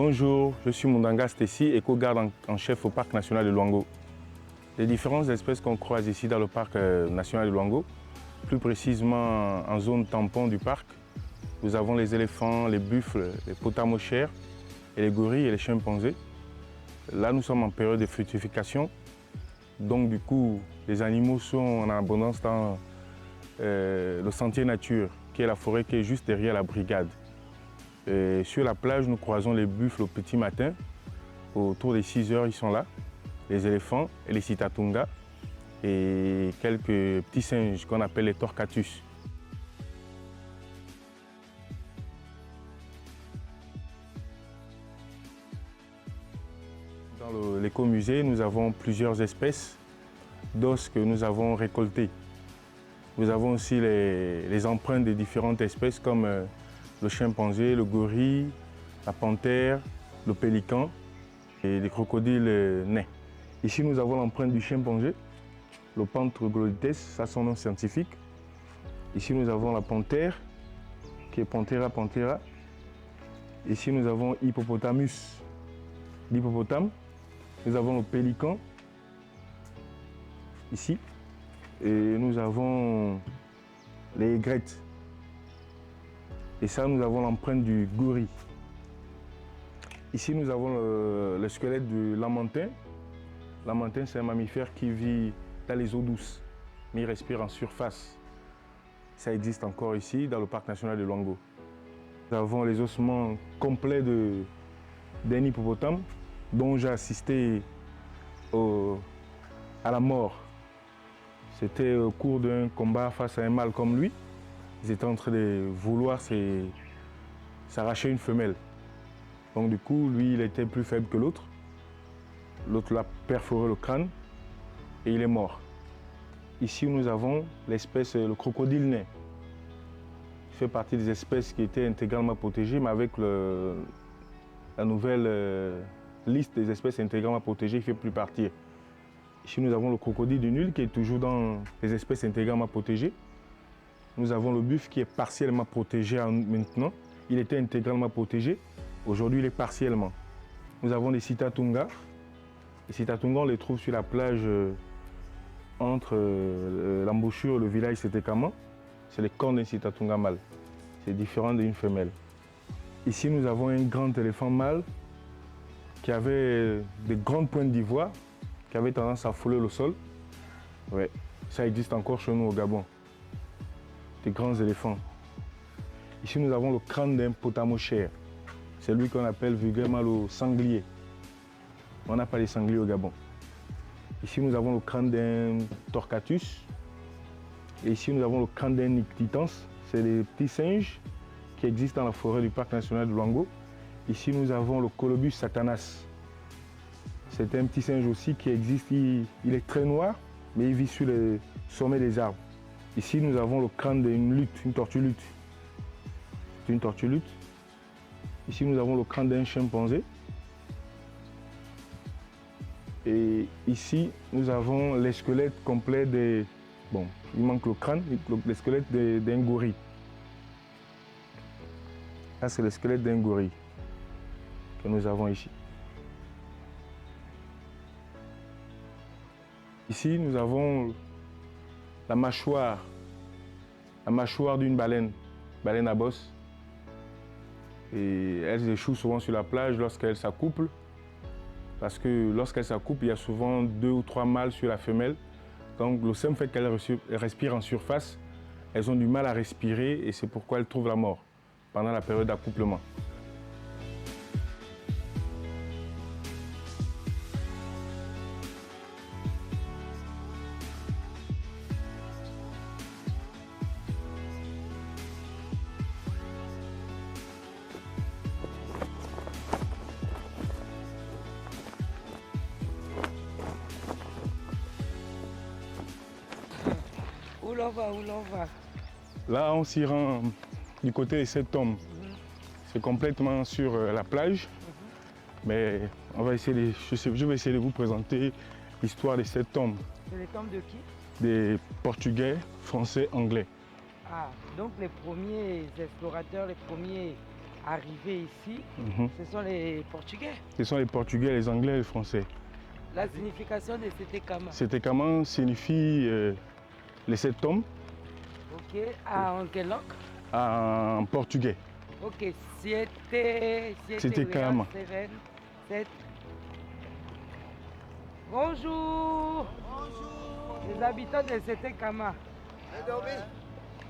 Bonjour, je suis Mundanga Stécy, éco-garde en chef au Parc national de Luango. Les différentes espèces qu'on croise ici dans le Parc national de Luango, plus précisément en zone tampon du parc, nous avons les éléphants, les buffles, les potamochères, et les gorilles et les chimpanzés. Là, nous sommes en période de fructification, donc du coup, les animaux sont en abondance dans le sentier nature, qui est la forêt qui est juste derrière la brigade. Et sur la plage, nous croisons les buffles au petit matin. Autour des 6 heures, ils sont là. Les éléphants et les sitatunga. Et quelques petits singes qu'on appelle les torquatus. Dans l'écomusée, nous avons plusieurs espèces d'os que nous avons récoltées. Nous avons aussi les empreintes des différentes espèces comme le chimpanzé, le gorille, la panthère, le pélican et les crocodiles nains. Ici, nous avons l'empreinte du chimpanzé, le Panthroglodites, ça son nom scientifique. Ici, nous avons la panthère, qui est Panthera panthera. Ici, nous avons Hippopotamus, l'hippopotame. Nous avons le pélican, ici. Et nous avons les aigrettes. Et ça, nous avons l'empreinte du gorille. Ici, nous avons le squelette du lamantin. Lamantin, c'est un mammifère qui vit dans les eaux douces, mais il respire en surface. Ça existe encore ici, dans le Parc national de Luango. Nous avons les ossements complets d'un hippopotame, dont j'ai assisté à la mort. C'était au cours d'un combat face à un mâle comme lui. Ils étaient en train de vouloir s'arracher une femelle. Donc du coup, lui, il était plus faible que l'autre. L'autre l'a perforé le crâne et il est mort. Ici, nous avons l'espèce, le crocodile nain. Il fait partie des espèces qui étaient intégralement protégées, mais avec la nouvelle liste des espèces intégralement protégées, il ne fait plus partie. Ici, nous avons le crocodile du Nil qui est toujours dans les espèces intégralement protégées. Nous avons le buffle qui est partiellement protégé maintenant. Il était intégralement protégé. Aujourd'hui, il est partiellement. Nous avons les sitatunga. Les sitatunga, on les trouve sur la plage entre l'embouchure et le village Setekama. C'est les cornes d'un sitatunga mâle. C'est différent d'une femelle. Ici, nous avons un grand éléphant mâle qui avait des grandes pointes d'ivoire, qui avait tendance à fouler le sol. Ouais, ça existe encore chez nous au Gabon. Des grands éléphants. Ici, nous avons le crâne d'un potamochère. C'est lui qu'on appelle vulgairement le sanglier. On n'a pas les sangliers au Gabon. Ici, nous avons le crâne d'un torquatus. Et ici, nous avons le crâne d'un nyctitans. C'est des petits singes qui existent dans la forêt du Parc national de Luango. Ici, nous avons le Colobus satanas. C'est un petit singe aussi qui existe. Il est très noir, mais il vit sur le sommet des arbres. Ici, nous avons le crâne d'une lutte, une tortue lutte. C'est une tortue lutte. Ici, nous avons le crâne d'un chimpanzé. Et ici, nous avons les squelettes complets des... Bon, il manque le crâne, les squelettes d'un gorille. Là, c'est le squelette d'un gorille que nous avons ici. Ici, nous avons la mâchoire d'une baleine à bosse. Et elles échouent souvent sur la plage lorsqu'elles s'accouplent. Parce que lorsqu'elles s'accouplent, il y a souvent 2 ou 3 mâles sur la femelle. Donc le simple fait qu'elles respirent en surface, elles ont du mal à respirer et c'est pourquoi elles trouvent la mort pendant la période d'accouplement. Où l'on va, où l'on va? Là, on s'y rend du côté de cette tombe. C'est complètement sur la plage. Mais on va essayer je vais essayer de vous présenter l'histoire de cette tombe. C'est les tombes de qui? Des Portugais, Français, Anglais. Ah, donc les premiers explorateurs, les premiers arrivés ici, ce sont les Portugais. Ce sont les Portugais, les Anglais et les Français. La signification de Setekama. Setekama signifie les 7 tomes. Ok. En quelle langue? En portugais. Ok. Setekama. 7. Bonjour. Les habitants de Setekama.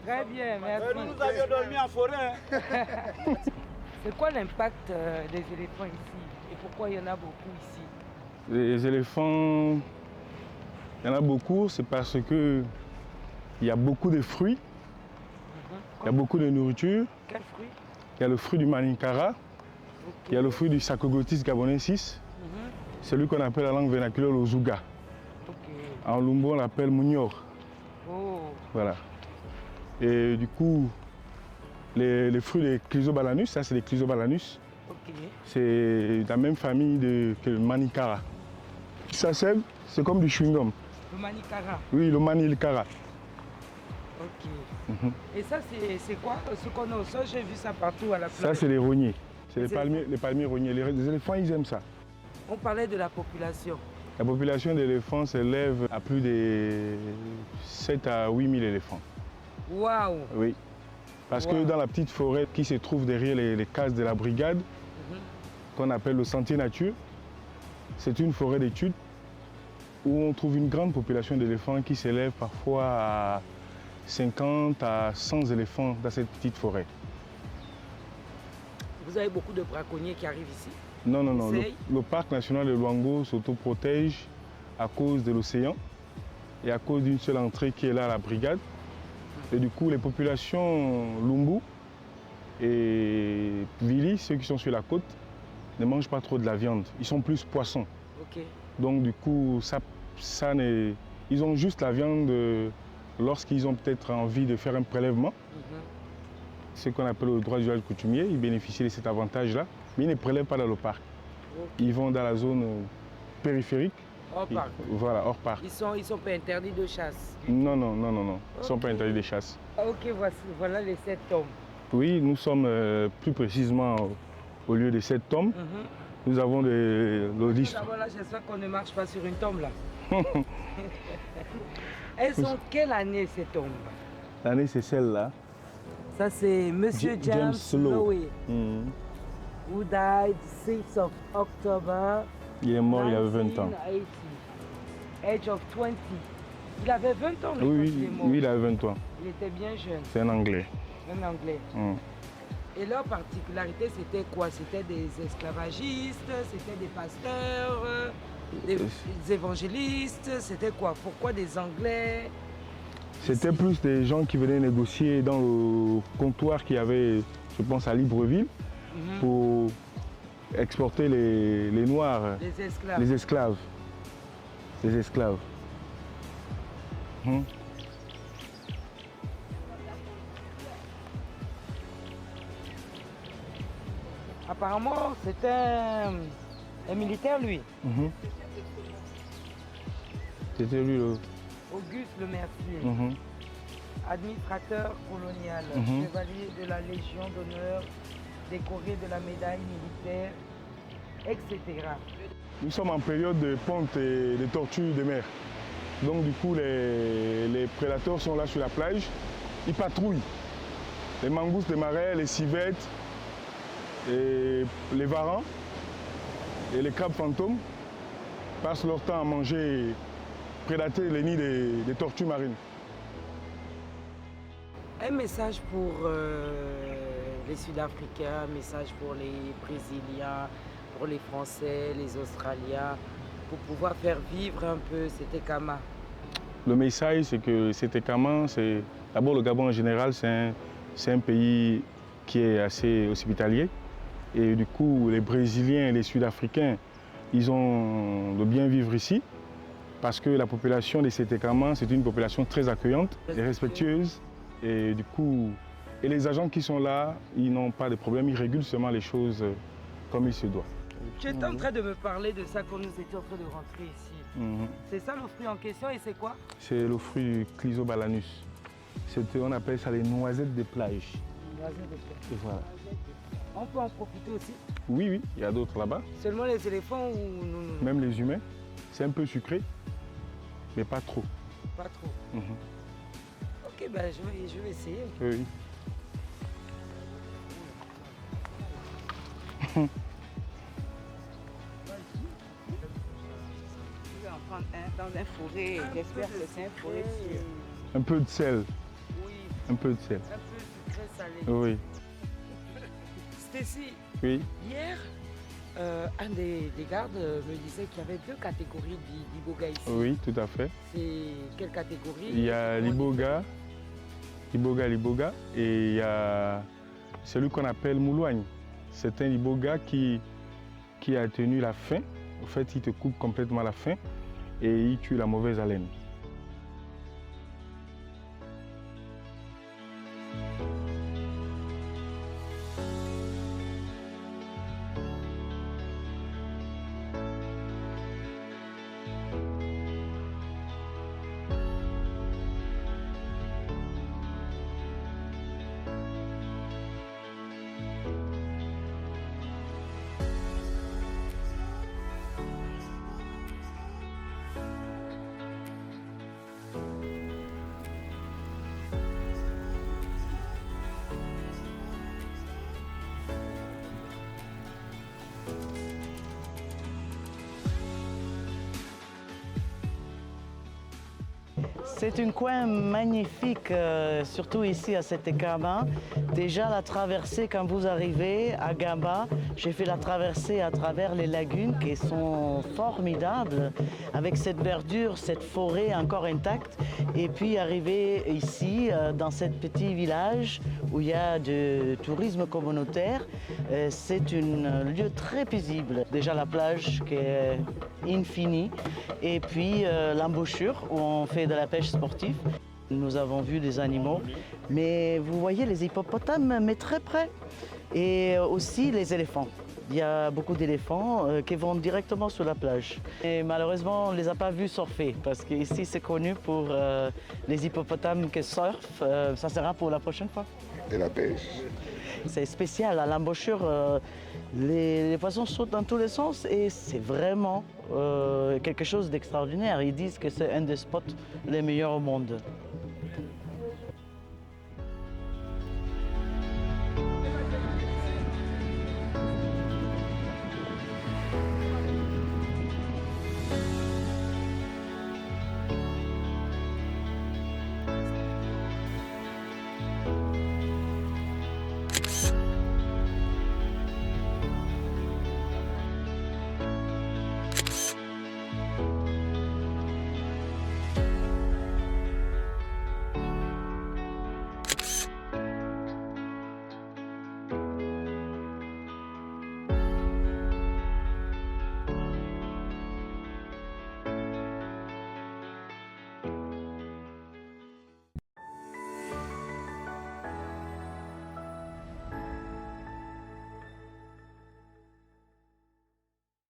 Très bien, merci. Nous avions dormi en forêt. C'est quoi l'impact des éléphants ici et pourquoi il y en a beaucoup ici? Les éléphants, il y en a beaucoup, c'est parce que il y a beaucoup de fruits, il y a beaucoup de nourriture. Quel fruit? Il y a le fruit du maninkara, il y a le fruit du Sacogottis gabonensis, celui qu'on appelle la langue vernaculaire le Zouga. En Lumbo, on l'appelle Mounior. Oh. Voilà. Et du coup, les fruits des Chrysobalanus, ça c'est les Chrysobalanus. Ok. C'est la même famille que le maninkara. Ça c'est comme du chewing-gum. Le maninkara. Oui, le maninkara. Ok. Et ça c'est quoi? Ce qu'on a au sol, j'ai vu ça partout à la plage. Ça c'est les rogniers. C'est les palmiers rogniers. Les éléphants, ils aiment ça. On parlait de la population. La population d'éléphants s'élève à plus de 7 à 8 000 éléphants. Waouh! Oui. Parce que dans la petite forêt qui se trouve derrière les cases de la brigade, qu'on appelle le Sentier Nature, c'est une forêt d'études où on trouve une grande population d'éléphants qui s'élève parfois à 50 à 100 éléphants dans cette petite forêt. Vous avez beaucoup de braconniers qui arrivent ici? Non, non, non. Le parc national de Luango s'autoprotège à cause de l'océan et à cause d'une seule entrée qui est là à la brigade. Et du coup, les populations Lumbu et Vili, ceux qui sont sur la côte, ne mangent pas trop de la viande. Ils sont plus poissons. Okay. Donc du coup, ils ont juste la viande lorsqu'ils ont peut-être envie de faire un prélèvement. Ce qu'on appelle le droit d'usage coutumier, ils bénéficient de cet avantage-là, mais ils ne prélèvent pas dans le parc. Okay. Ils vont dans la zone périphérique. Hors parc. Voilà, hors parc. Ils sont pas interdits de chasse? Non, non, non, non, non. Ils ne sont pas interdits de chasse. Ok, voilà les 7 tomes. Oui, nous sommes plus précisément au lieu des 7 tomes. Nous avons des listes. Voilà, j'espère qu'on ne marche pas sur une tombe là. Elles sont quelle année ces tombes? L'année c'est celle-là. Ça c'est Monsieur James Lowe. Who died 6 of October. Il est mort il y a 20 ans. 1980. Age of 20. Il avait 20 ans lui, oui, quand il est mort. Oui, il avait 20 ans. Il était bien jeune. C'est un Anglais. Un Anglais. Et leur particularité, c'était quoi? C'était des esclavagistes, c'était des pasteurs, des évangélistes, c'était quoi? Pourquoi des Anglais? C'était plus des gens qui venaient négocier dans le comptoir qu'il y avait, je pense, à Libreville, pour exporter les Noirs, les esclaves. Les esclaves. Les esclaves. Apparemment, c'était un militaire, lui. C'était lui, Auguste Le Mercier, administrateur colonial, chevalier de la Légion d'honneur, décoré de la médaille militaire, etc. Nous sommes en période de ponte et de tortue de mer. Donc du coup, les prédateurs sont là sur la plage, ils patrouillent. Les mangoustes, les marais, les civettes, et les varans et les crabes fantômes passent leur temps à manger, prédater les nids des tortues marines. Un message pour les Sud-Africains, un message pour les Brésiliens, pour les Français, les Australiens, pour pouvoir faire vivre un peu Setekama. Le message, c'est que Setekama, c'est d'abord le Gabon en général, c'est un pays qui est assez hospitalier. Et du coup, les Brésiliens et les Sud-Africains, ils ont le bien vivre ici parce que la population des Setekama, c'est une population très accueillante et respectueuse. Et du coup, les agents qui sont là, ils n'ont pas de problème, ils régulent seulement les choses comme il se doit. Tu étais en train de me parler de ça quand nous étions en train de rentrer ici. C'est ça le fruit en question et c'est quoi? C'est le fruit du Chrysobalanus. On appelle ça les noisettes de plage. Noisettes de plage. Et voilà. On peut en profiter aussi. Oui, oui, il y a d'autres là-bas. Seulement les éléphants ou non? Même les humains. C'est un peu sucré, mais pas trop. Pas trop. Mhm. Ok, ben je vais essayer. Oui, oui. Je vais en prendre un dans un forêt. J'espère que c'est un forêt sûr. Un peu de sel. Oui, Un peu de sel. un peu sucré salé. Oui. Stacy, Oui. hier, un des gardes me disait qu'il y avait 2 catégories d'iboga ici. Oui, tout à fait. C'est quelle catégorie? Il y a l'iboga, l'iboga, et il y a celui qu'on appelle mouloigne. C'est un iboga qui a tenu la faim. En fait, il te coupe complètement la faim et il tue la mauvaise haleine. C'est un coin magnifique, surtout ici à cette Gamba. Déjà la traversée, quand vous arrivez à Gamba, j'ai fait la traversée à travers les lagunes qui sont formidables, avec cette verdure, cette forêt encore intacte. Et puis arriver ici, dans ce petit village où il y a du tourisme communautaire, c'est un lieu très paisible. Déjà la plage qui est infinie, et puis l'embouchure où on fait de la pêche sportive. Nous avons vu des animaux, mais vous voyez les hippopotames, mais très près. Et aussi les éléphants. Il y a beaucoup d'éléphants qui vont directement sur la plage. Et malheureusement, on ne les a pas vus surfer, parce qu'ici c'est connu pour les hippopotames qui surfent. Ça sera pour la prochaine fois. Et la pêche. C'est spécial, à l'embouchure, les poissons sautent dans tous les sens et c'est vraiment quelque chose d'extraordinaire. Ils disent que c'est un des spots les meilleurs au monde.